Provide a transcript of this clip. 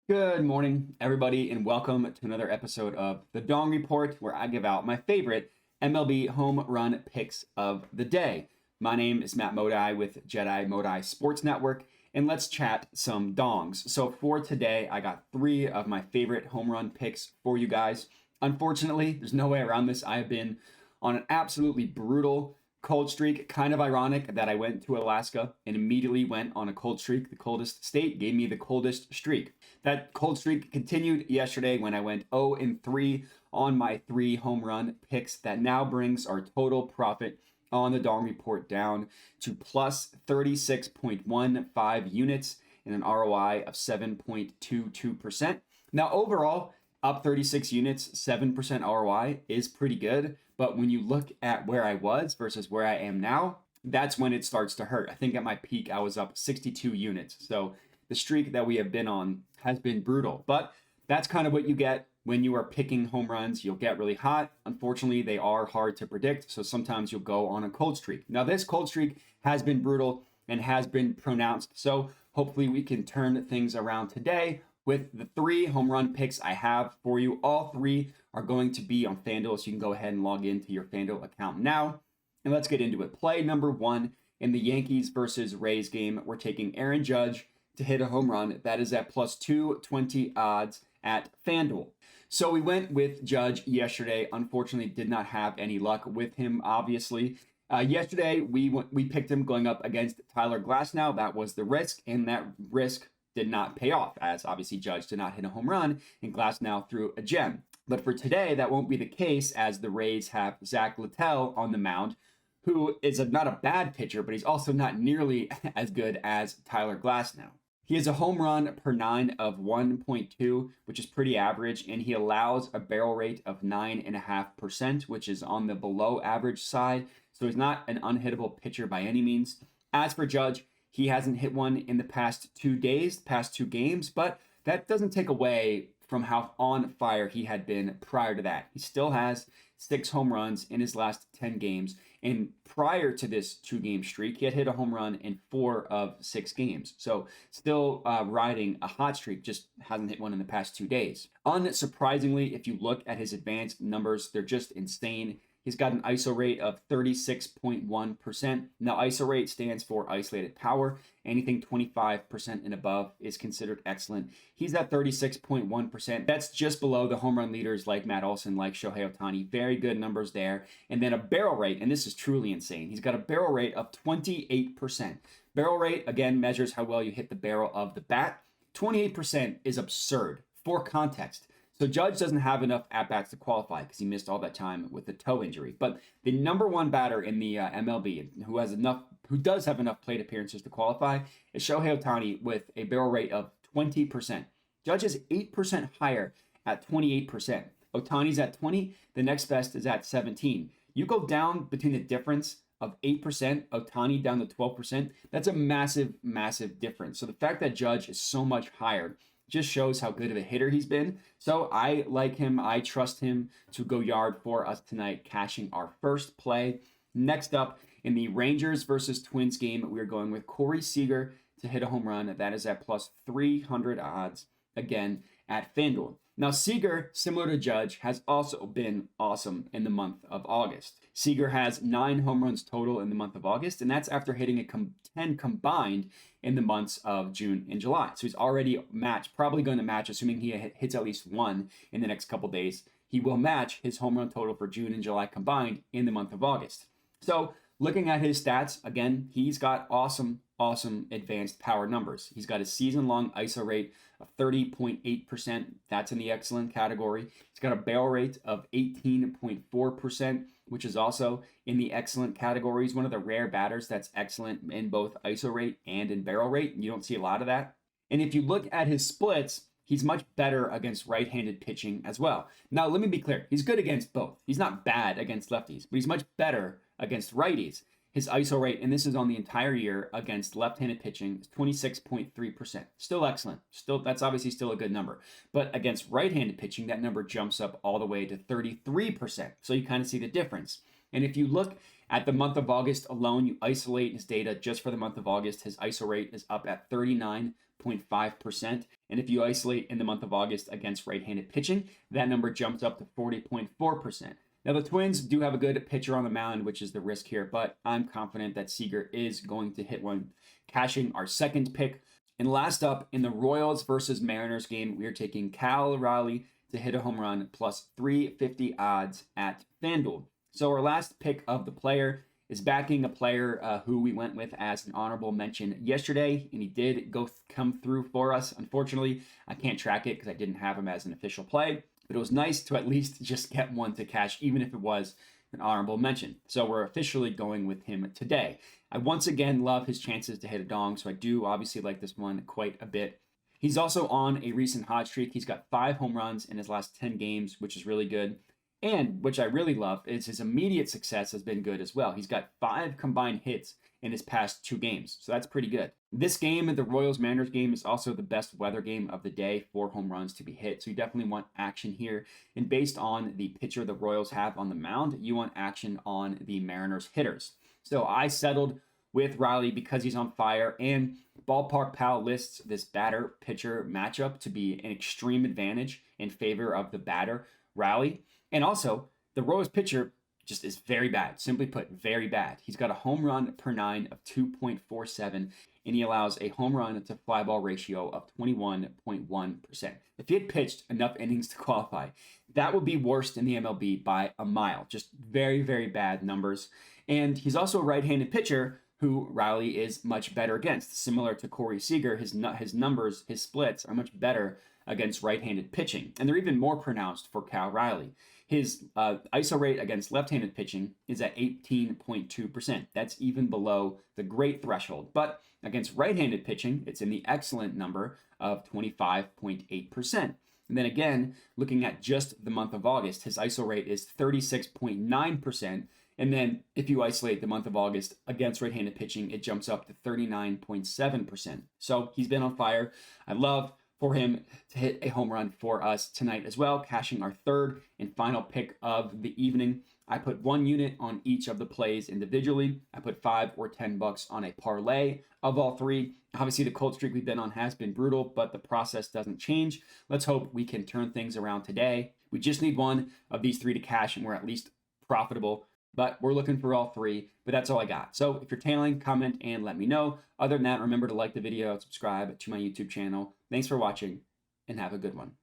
Good morning, everybody, and welcome to another episode of the Dong Report, where I give out my favorite MLB home run picks of the day. My name is Matt Modi with Jedi Sports Network, and let's chat some dongs. So for today, I got three of my favorite home run picks for you guys. Unfortunately, there's no way around this. I have been on an absolutely brutal cold streak. Kind of ironic that I went to Alaska and immediately went on a cold streak. The coldest state gave me the coldest streak. That cold streak continued yesterday when I went 0-3 on my three home run picks. That now brings our total profit on the Dong Report down to plus 36.15 units and an ROI of 7.22%. Now, overall, up 36 units, 7% ROI is pretty good. But when you look at where I was versus where I am now, that's when it starts to hurt. I think at my peak, I was up 62 units. So the streak that we have been on has been brutal. But that's kind of what you get when you are picking home runs. You'll get really hot. Unfortunately, they are hard to predict. So sometimes you'll go on a cold streak. Now, this cold streak has been brutal and has been pronounced. So hopefully we can turn things around today with the three home run picks I have for you. All three are going to be on FanDuel, so you can go ahead and log into your FanDuel account now. And let's get into it. Play number one in the Yankees versus Rays game. We're taking Aaron Judge to hit a home run. That is at plus 220 odds at FanDuel. So we went with Judge yesterday. Unfortunately, did not have any luck with him, obviously. Yesterday, we picked him going up against Tyler Glasnow. That was the risk, and that risk did not pay off, as obviously Judge did not hit a home run and Glasnow threw a gem. But for today, that won't be the case, as the Rays have Zach Littell on the mound, who is not a bad pitcher, but he's also not nearly as good as Tyler Glasnow. He has a home run per nine of 1.2, which is pretty average, and he allows a barrel rate of 9.5%, which is on the below average side. So he's not an unhittable pitcher by any means. As for Judge, he hasn't hit one in the past 2 days, past two games, but that doesn't take away from how on fire he had been prior to that. He still has 6 home runs in his last 10 games. And prior to this 2-game streak, he had hit a home run in 4 of 6 games. So still riding a hot streak, just hasn't hit one in the past 2 days. Unsurprisingly, if you look at his advanced numbers, they're just insane. He's got an ISO rate of 36.1%. Now, ISO rate stands for isolated power. Anything 25% and above is considered excellent. He's at 36.1%. That's just below the home run leaders like Matt Olson, like Shohei Ohtani. Very good numbers there. And then a barrel rate, and this is truly insane. He's got a barrel rate of 28%. Barrel rate, again, measures how well you hit the barrel of the bat. 28% is absurd. For context, so Judge doesn't have enough at-bats to qualify because he missed all that time with the toe injury. But the number one batter in the MLB who does have enough plate appearances to qualify is Shohei Ohtani with a barrel rate of 20%. Judge is 8% higher at 28%. Ohtani's at 20. The next best is at 17. You go down between the difference of 8%, Ohtani down to 12%. That's a massive, massive difference. So the fact that Judge is so much higher just shows how good of a hitter he's been. So I like him. I trust him to go yard for us tonight, cashing our first play. Next up, in the Rangers versus Twins game, we're going with Corey Seager to hit a home run. That is at plus 300 odds, again, at FanDuel. Now, Seager, similar to Judge, has also been awesome in the month of August. Seager has 9 home runs total in the month of August, and that's after hitting 10 combined in the months of June and July. So he's already probably going to match, assuming he hits at least one in the next couple days. He will match his home run total for June and July combined in the month of August. So looking at his stats, again, he's got awesome advanced power numbers. He's got a season-long ISO rate of 30.8%. That's in the excellent category. He's got a barrel rate of 18.4%, which is also in the excellent category. He's one of the rare batters that's excellent in both ISO rate and in barrel rate. You don't see a lot of that. And if you look at his splits, he's much better against right-handed pitching as well. Now, let me be clear. He's good against both. He's not bad against lefties, but he's much better against righties. His ISO rate, and this is on the entire year against left-handed pitching, is 26.3%. Still excellent. That's obviously still a good number. But against right-handed pitching, that number jumps up all the way to 33%. So you kind of see the difference. And if you look at the month of August alone, you isolate his data just for the month of August, his ISO rate is up at 39.9%. 38.5%. And if you isolate in the month of August against right-handed pitching, that number jumps up to 40.4%. Now, the Twins do have a good pitcher on the mound, which is the risk here, but I'm confident that Seager is going to hit one, cashing our second pick. And last up, in the Royals versus Mariners game, we are taking Cal Raleigh to hit a home run plus 350 odds at FanDuel. So our last pick of the player is backing a player who we went with as an honorable mention yesterday, and he did come through for us. Unfortunately, I can't track it because I didn't have him as an official play, but it was nice to at least just get one to cash, even if it was an honorable mention. So we're officially going with him today. I once again love his chances to hit a dong, so I do obviously like this one quite a bit. He's also on a recent hot streak. He's got 5 home runs in his last 10 games, which is really good. And which I really love is his immediate success has been good as well. He's got 5 combined hits in his past 2 games, so that's pretty good. This game, the Royals-Mariners game, is also the best weather game of the day for home runs to be hit, so you definitely want action here. And based on the pitcher the Royals have on the mound, you want action on the Mariners hitters. So I settled with Riley because he's on fire, and Ballpark Pal lists this batter-pitcher matchup to be an extreme advantage in favor of the batter, Riley. And also, the Royals pitcher just is very bad. Simply put, very bad. He's got a home run per 9 of 2.47, and he allows a home run to fly ball ratio of 21.1%. If he had pitched enough innings to qualify, that would be worst in the MLB by a mile. Just very, very bad numbers. And he's also a right-handed pitcher who Riley is much better against. Similar to Corey Seager, his numbers, his splits are much better against right-handed pitching, and they're even more pronounced for Cal Riley. His ISO rate against left-handed pitching is at 18.2%. That's even below the great threshold. But against right-handed pitching, it's in the excellent number of 25.8%. And then again, looking at just the month of August, his ISO rate is 36.9%. And then if you isolate the month of August against right-handed pitching, it jumps up to 39.7%. So he's been on fire. I love for him to hit a home run for us tonight as well, cashing our third and final pick of the evening. I put 1 unit on each of the plays individually. I put $5 or $10 on a parlay of all 3. Obviously, the cold streak we've been on has been brutal, but the process doesn't change. Let's hope we can turn things around today. We just need one of these 3 to cash, and we're at least profitable. But we're looking for all 3, but that's all I got. So if you're tailing, comment and let me know. Other than that, remember to like the video, subscribe to my YouTube channel. Thanks for watching, and have a good one.